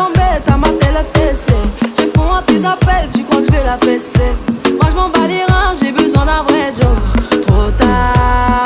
m'embête à mater le fessé. Je réponds à tes appels, tu crois que je vais la fesser. Moi je m'en bats les reins, j'ai besoin d'un vrai job. Trop tard,